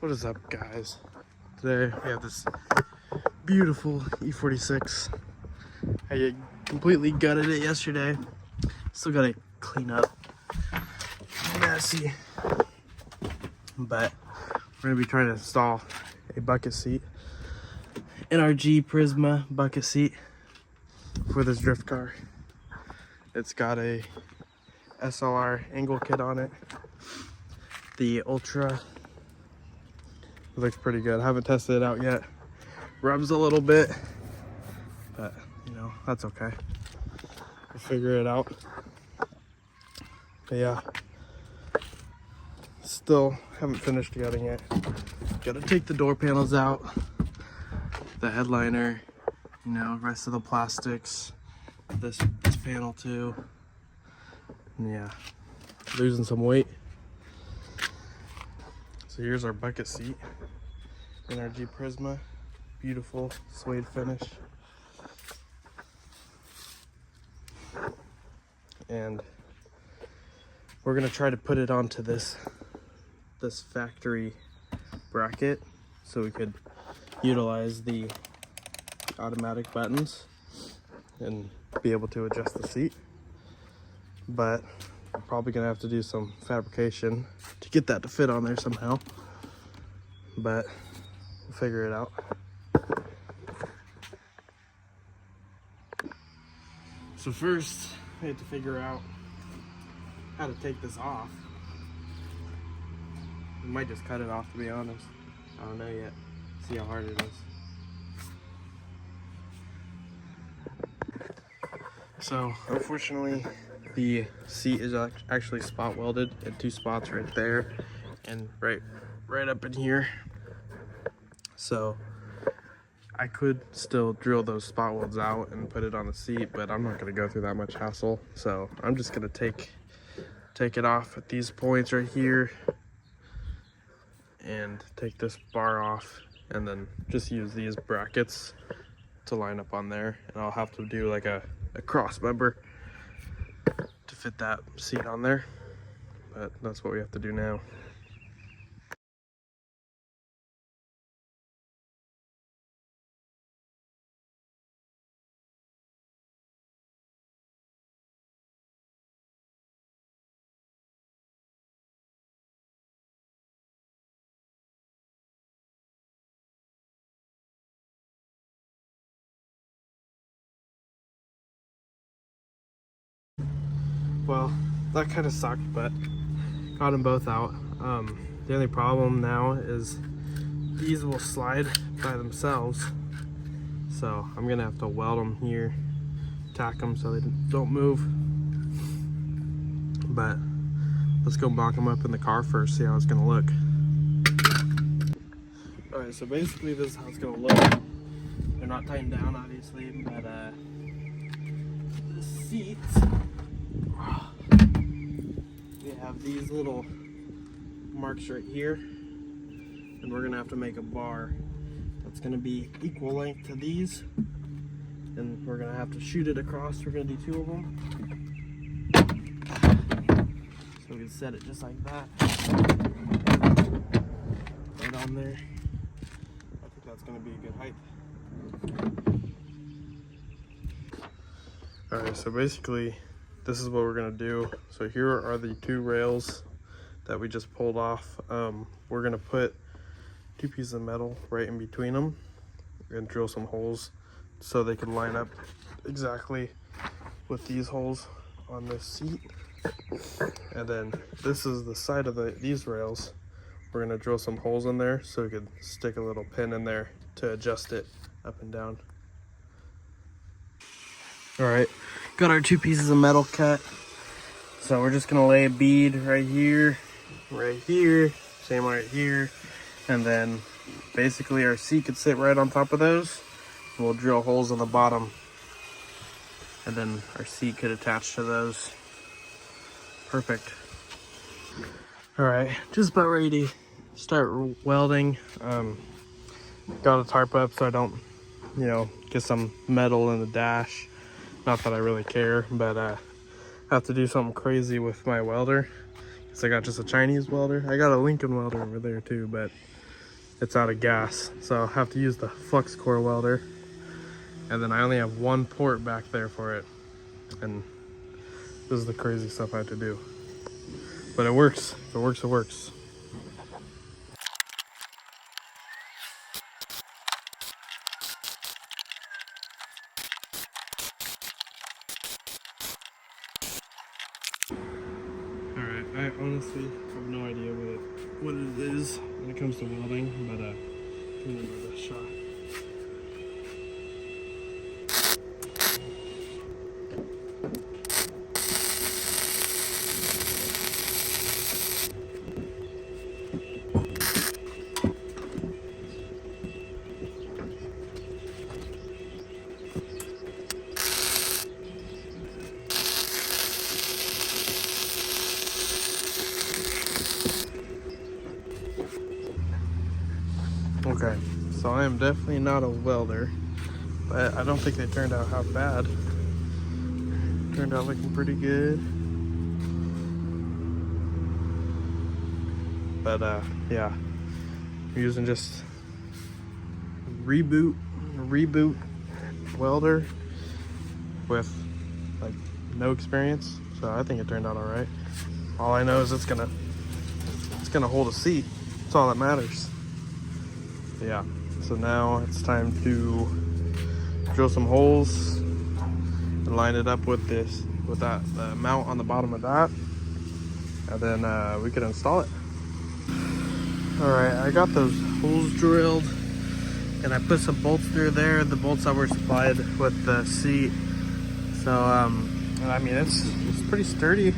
What is up, guys? Today we have this beautiful E46. I completely gutted it yesterday. Still gotta clean up. Messy. But we're gonna be trying to install a bucket seat. NRG Prisma bucket seat for this drift car. It's got a SLR angle kit on it. The Ultra. It looks pretty good. I haven't tested it out yet. Rubs a little bit, but you know, that's okay. We'll figure it out. But yeah, still haven't finished gutting it. Gotta take the door panels out, the headliner, you know, rest of the plastics, this panel too. And yeah, losing some weight. So here's our bucket seat. NRG Prisma, beautiful suede finish. And we're gonna try to put it onto this factory bracket so we could utilize the automatic buttons and be able to adjust the seat. But we're probably gonna have to do some fabrication to get that to fit on there somehow. But we'll figure it out. So first, we have to figure out how to take this off. We might just cut it off, to be honest. I don't know yet. See how hard it is. So unfortunately, the seat is actually spot welded in 2 spots right there and right up in here. So I could still drill those spot welds out and put it on the seat, but I'm not going to go through that much hassle. So I'm just going to take it off at these points right here and take this bar off, and then just use these brackets to line up on there. And I'll have to do like a cross member to fit that seat on there, but that's what we have to do now. Well, that kind of sucked, but got them both out. The only problem now is these will slide by themselves, so I'm gonna have to weld them here, tack them so they don't move. But let's go mock them up in the car first, see how it's gonna look. All right, so basically this is how it's gonna look. They're not tightened down, obviously, but the seats, we have these little marks right here, and we're gonna have to make a bar that's gonna be equal length to these, and we're gonna have to shoot it across. We're gonna do 2 of them, so we can set it just like that, right on there. I think that's gonna be a good height. All right, so basically this is what we're gonna do. So here are the 2 rails that we just pulled off. We're gonna put 2 pieces of metal right in between them and drill some holes so they can line up exactly with these holes on this seat. And then this is the side of these rails. We're gonna drill some holes in there so we could stick a little pin in there to adjust it up and down. All right, got our 2 pieces of metal cut. So we're just gonna lay a bead right here, same right here. And then basically our seat could sit right on top of those. And we'll drill holes in the bottom. And then our seat could attach to those. Perfect. All right, just about ready to start welding. Got a tarp up so I don't, you know, get some metal in the dash. Not that I really care, but I have to do something crazy with my welder because I got just a Chinese welder. I got a Lincoln welder over there too, but it's out of gas, so I'll have to use the flux core welder. And then I only have one port back there for it, and this is the crazy stuff I have to do. But it works. If it works, it works. Alright, I honestly have no idea what it is when it comes to welding, but I'm gonna give it a shot. Okay, so I am definitely not a welder, but I don't think they turned out half bad. Turned out looking pretty good. But yeah, I'm using just reboot welder with like no experience, so I think it turned out all right. All I know is it's gonna hold a seat. That's all that matters. Yeah, so now it's time to drill some holes and line it up with the mount on the bottom of that, and then we can install it. All right, I got those holes drilled, and I put some bolts through there, the bolts that were supplied with the seat. So I mean, it's pretty sturdy,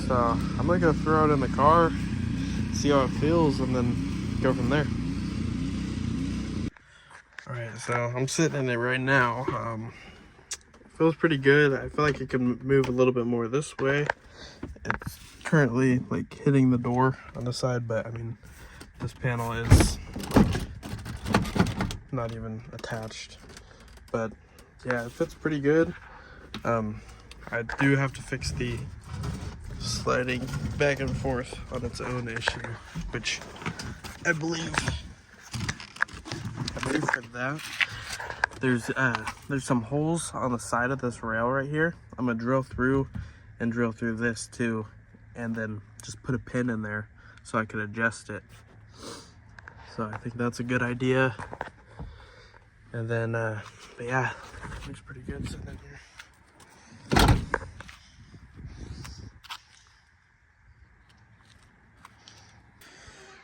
so I'm gonna go throw it in the car, see how it feels, and then go from there. All right, so I'm sitting in it right now. Feels pretty good. I feel like it can move a little bit more this way. It's currently like hitting the door on the side, but I mean, this panel is not even attached. But yeah, it fits pretty good. I do have to fix the sliding back and forth on its own issue, which I believe for that there's some holes on the side of this rail right here. I'm gonna drill through this too, and then just put a pin in there so I could adjust it. So I think that's a good idea. And then but yeah, looks pretty good sitting in here.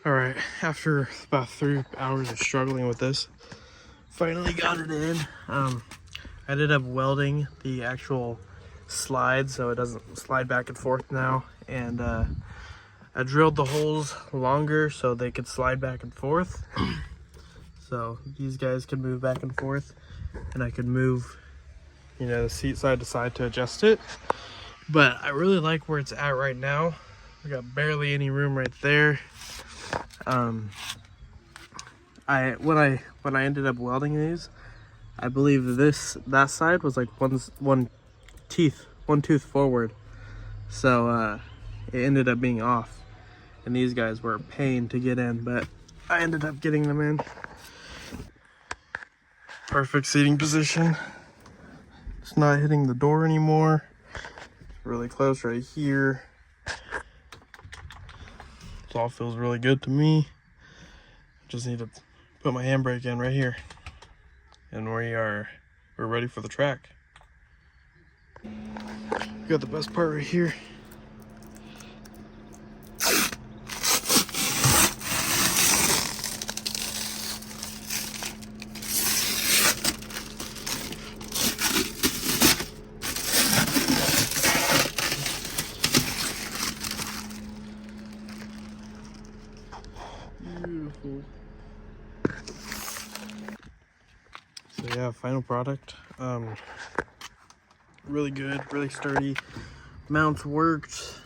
All right, after about 3 hours of struggling with this, finally got it in. I ended up welding the actual slide so it doesn't slide back and forth now, and I drilled the holes longer so they could slide back and forth. So these guys could move back and forth, and I could move, you know, the seat side to side to adjust it. But I really like where it's at right now. We got barely any room right there. When I ended up welding these, I believe that side was like one tooth forward, so it ended up being off, and these guys were a pain to get in, but I ended up getting them in. Perfect seating position. It's not hitting the door anymore. It's really close right here. It all feels really good to me. Just need to put my handbrake in right here, and we're ready for the track. We got the best part right here. Beautiful. So yeah, final product. Really good, really sturdy. Mounts worked.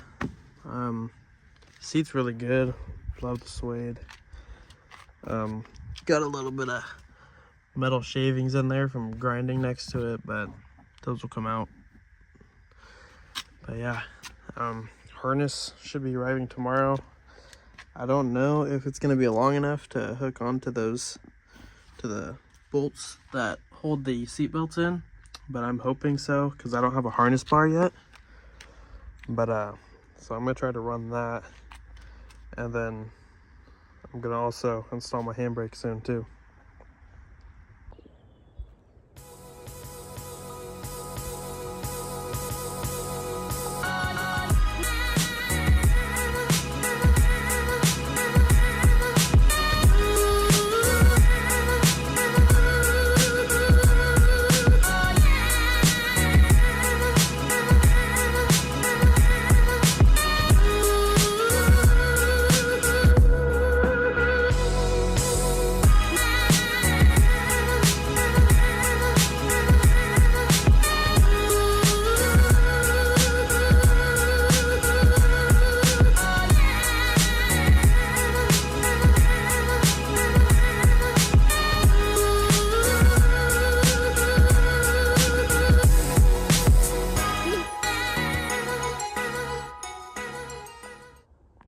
Seat's really good. Love the suede. Got a little bit of metal shavings in there from grinding next to it, but those will come out. But yeah, harness should be arriving tomorrow. I don't know if it's gonna be long enough to hook onto those, to the bolts that hold the seat belts in, but I'm hoping so because I don't have a harness bar yet. But so I'm gonna try to run that, and then I'm gonna also install my handbrake soon too.